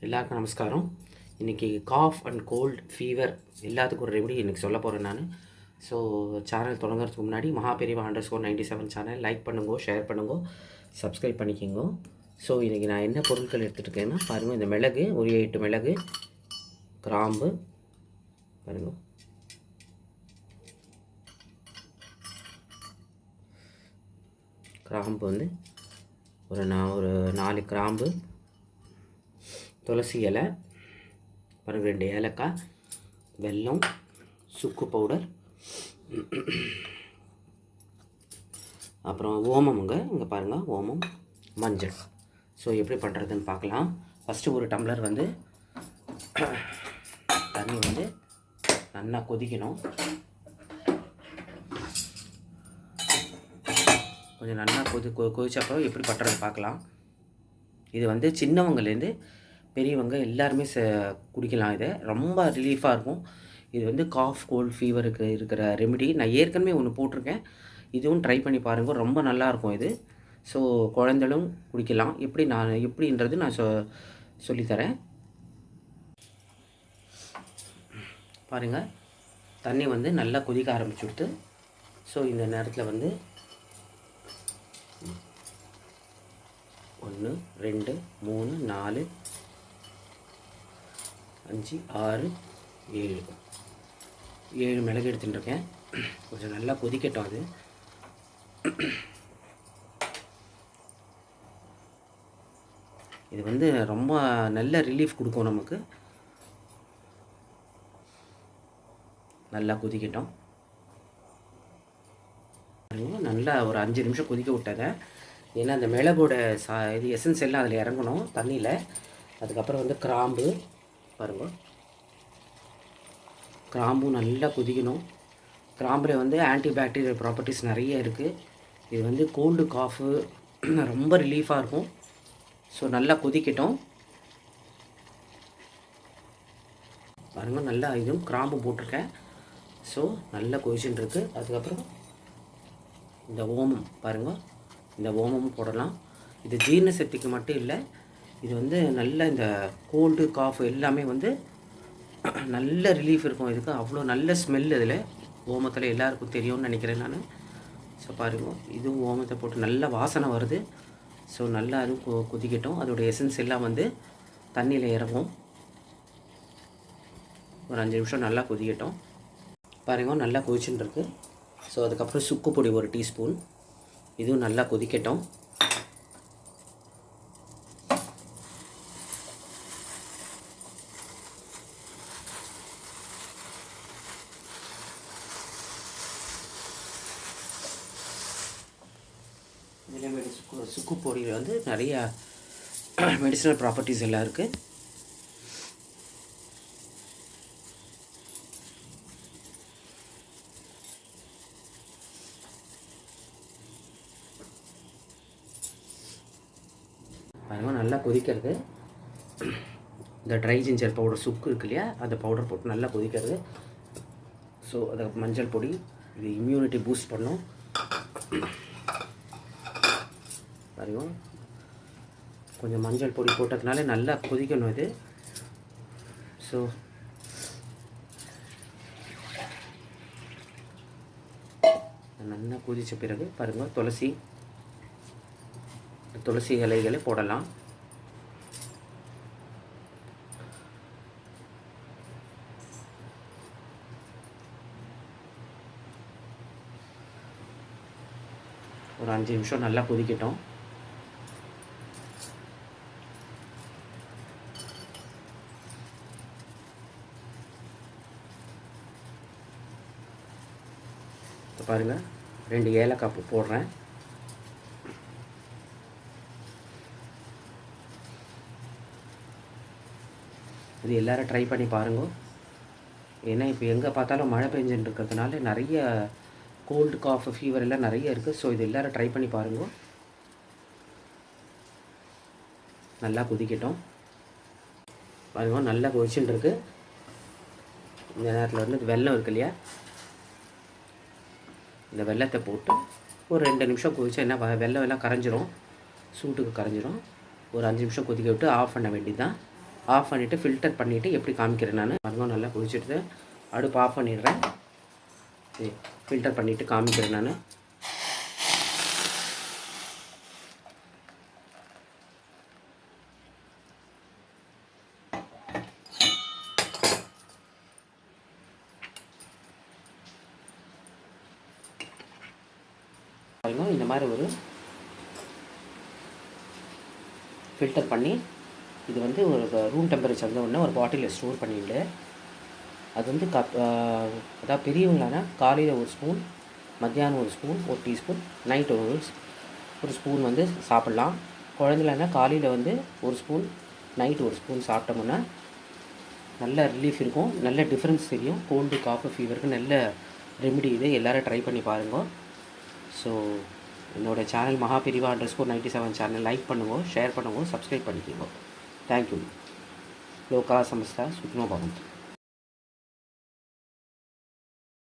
எல்லாருக்கும் நமஸ்காரம். இன்றைக்கி காஃப் அண்ட் கோல்டு ஃபீவர் எல்லாத்துக்கும் ஒரு ரெமெடி இன்றைக்கி சொல்ல போகிறேன் நான். ஸோ சேனல் தொடங்குறதுக்கு முன்னாடி மகாபெரிவா _97 சேனல் லைக் பண்ணுங்க, ஷேர் பண்ணுங்க, சப்ஸ்கிரைப் பண்ணிக்கோங்க. ஸோ இன்றைக்கி நான் என்ன பொருட்கள் எடுத்துகிட்டு இருக்கேன்னா பாருங்கள், இந்த மிளகு ஒரு 8 மிளகு, கிராம்பு பாருங்கள், கிராம்பு வந்து ஒரு 4 கிராம்பு, துளசி இலை பாருங்கள், 2 ஏலக்காய், வெல்லம், சுக்கு பவுடர், அப்புறம் ஓமமுங்க, இங்கே பாருங்கள் ஓமம், மஞ்சள். ஸோ எப்படி பண்ணுறதுன்னு பார்க்கலாம். ஃபஸ்ட்டு ஒரு டம்ளர் வந்து தண்ணி வந்து நல்லா கொதிக்கணும். கொஞ்சம் நல்லா கொதிச்சப்போ எப்படி பண்ணுறது பார்க்கலாம். இது வந்து சின்னவங்கலேருந்து பெரியவங்க எல்லாருமே குடிக்கலாம். இதை ரொம்ப ரிலீஃபாக இருக்கும். இது வந்து காஃப் கோல்ட் ஃபீவருக்கு இருக்கிற ரெமெடி. நான் ஏற்கனவே ஒன்று போட்டிருக்கேன், இதுவும் ட்ரை பண்ணி பாருங்கள், ரொம்ப நல்லாயிருக்கும் இது. ஸோ குழந்தைகளும் குடிக்கலாம். எப்படின்றது நான் சொல்லித்தரேன் பாருங்கள். தண்ணி வந்து நல்லா கொதிக்க ஆரம்பிச்சுடுத்து. ஸோ இந்த நேரத்தில் வந்து 1 2 3 4 5 6 7 மிளகு எடுத்துட்டுருக்கேன். கொஞ்சம் நல்லா கொதிக்கட்டும். அது இது வந்து ரொம்ப நல்ல ரிலீஃப் கொடுக்கும் நமக்கு. நல்லா கொதிக்கட்டும். நல்லா ஒரு 5 நிமிஷம் கொதிக்க விட்டதை, ஏன்னா அந்த மிளகோட இது எசன்ஸ் எல்லாம் அதில் இறங்கணும் தண்ணியில். அதுக்கப்புறம் வந்து கிராம்பு பாருங்கள், கிராம்பும் நல்லா கொதிக்கணும். கிராம்பில் வந்து ஆன்டிபாக்டீரியல் ப்ராப்பர்ட்டிஸ் நிறைய இருக்குது. இது வந்து கோல்டு காஃபு ரொம்ப ரிலீஃபாக இருக்கும். ஸோ நல்லா கொதிக்கட்டும் பாருங்கள். நல்லா இதுவும் கிராம்பு போட்டிருக்கேன். ஸோ நல்லா கொதிச்சுட்டு இருக்கு. அதுக்கப்புறம் இந்த ஓமம் பாருங்கள், இந்த ஓமமும் போடலாம். இது ஜீரண சக்திக்கு மட்டும் இல்லை, இது வந்து நல்ல இந்த கோல்டு காஃப் எல்லாமே வந்து நல்ல ரிலீஃப் இருக்கும். இதுக்கு அவ்வளோ நல்ல ஸ்மெல் இதில் ஓமத்தில் எல்லாருக்கும் தெரியும்னு நினைக்கிறேன் நான். ஸோ பாருங்கள், இதுவும் ஓமத்தை போட்டு நல்ல வாசனை வருது. ஸோ நல்லா அதுவும் கொதிக்கட்டும். அதோடய எசன்ஸ் எல்லாம் வந்து தண்ணியில் இறங்கும். ஒரு 5 நிமிஷம் நல்லா கொதிக்கட்டும் பாருங்கள். நல்லா கொதிச்சுட்டு இருக்கு. ஸோ அதுக்கப்புறம் சுக்கு பொடி 1 டீஸ்பூன், இதுவும் நல்லா கொதிக்கட்டும். இதில் சுக்கு பொடியில் வந்து நிறைய மெடிசினல் ப்ராப்பர்ட்டிஸ் எல்லாம் இருக்குது. பாருங்கள் நல்லா கொதிக்கிறது. இந்த ட்ரை ஜிஞ்சர் பவுடர் சுக்கு இருக்கு இல்லையா, அந்த பவுடர் போட்டு நல்லா கொதிக்கிறது. ஸோ அதை மஞ்சள் பொடி, இது இம்யூனிட்டி பூஸ்ட் பண்ணும் பாருங்கள். கொஞ்சம் மஞ்சள் பொடி போட்டதுனால நல்லா கொதிக்கணும் இது. ஸோ நல்லா கொதித்த பிறகு பாருங்கள், துளசி இலைகளை போடலாம். ஒரு 5 நிமிஷம் நல்லா கொதிக்கட்டும். இப்போ பாருங்கள், 2 ஏலக்காய் போடுறேன். இது எல்லோரும் ட்ரை பண்ணி பாருங்க. ஏன்னா இப்போ எங்கே பார்த்தாலும் மழை பெஞ்சுட்டு இருக்கிறதுனால நிறைய கோல்டு காஃப் ஃபீவர் எல்லாம் நிறைய இருக்குது. ஸோ இது எல்லோரும் ட்ரை பண்ணி பாருங்க. நல்லா கொதிக்கட்டும் பாருங்க. நல்லா கொதிச்சுட்டு இருக்கு. இந்த நேரத்தில் வந்து வெல்லம் இருக்கு இல்லையா, இந்த வெல்லத்தை போட்டு ஒரு 2 நிமிஷம் கொதிச்சா என்ன வெல்லம் எல்லாம் கரைஞ்சிரும், சூட்டுக்கு கரைஞ்சிரும். ஒரு 5 நிமிஷம் கொதிக்க விட்டு ஆஃப் பண்ண வேண்டியது தான். ஆஃப் பண்ணிவிட்டு ஃபில்டர் பண்ணிவிட்டு எப்படி காமிக்கிறேன் நான். பாருங்க நல்லா கொதிச்சிடுது. அடுப்பு ஆஃப் பண்ணிடுறேன். ஃபில்டர் பண்ணிவிட்டு காமிக்கிறேன் நான். பாருங்க இந்த மாதிரி ஒரு ஃபில்டர் பண்ணி இது வந்து ஒரு ரூம் டெம்பரேச்சர் வந்த உடனே ஒரு பாட்டிலில் ஸ்டோர் பண்ணிவிட்டு அது வந்து அதாவது பெரியவங்களான காலையில் ஒரு ஸ்பூன், மத்தியானம் ஒரு ஸ்பூன், ஒரு டீஸ்பூன், நைட் ஒரு ஸ்பூன் வந்து சாப்பிட்லாம். குழந்தைலனா காலையில் வந்து ஒரு ஸ்பூன், நைட்டு ஒரு ஸ்பூன் சாப்பிட்டோம்னா நல்ல ரிலீஃப் இருக்கும். நல்ல டிஃப்ரென்ஸ் தெரியும். கோல்டு, காஃபு, ஃபீவருக்கு நல்ல ரெமிடி இது. எல்லோரும் ட்ரை பண்ணி பாருங்க. ஸோ என்னோடய சேனல் மகாபிரிவா _97 சேனல் லைக் பண்ணுங்க, ஷேர் பண்ணுங்க, சப்ஸ்கிரைப் பண்ணிக்கோங்க. தேங்க்யூ. லோகா சமஸ்தா சுக்னோ பவந்து.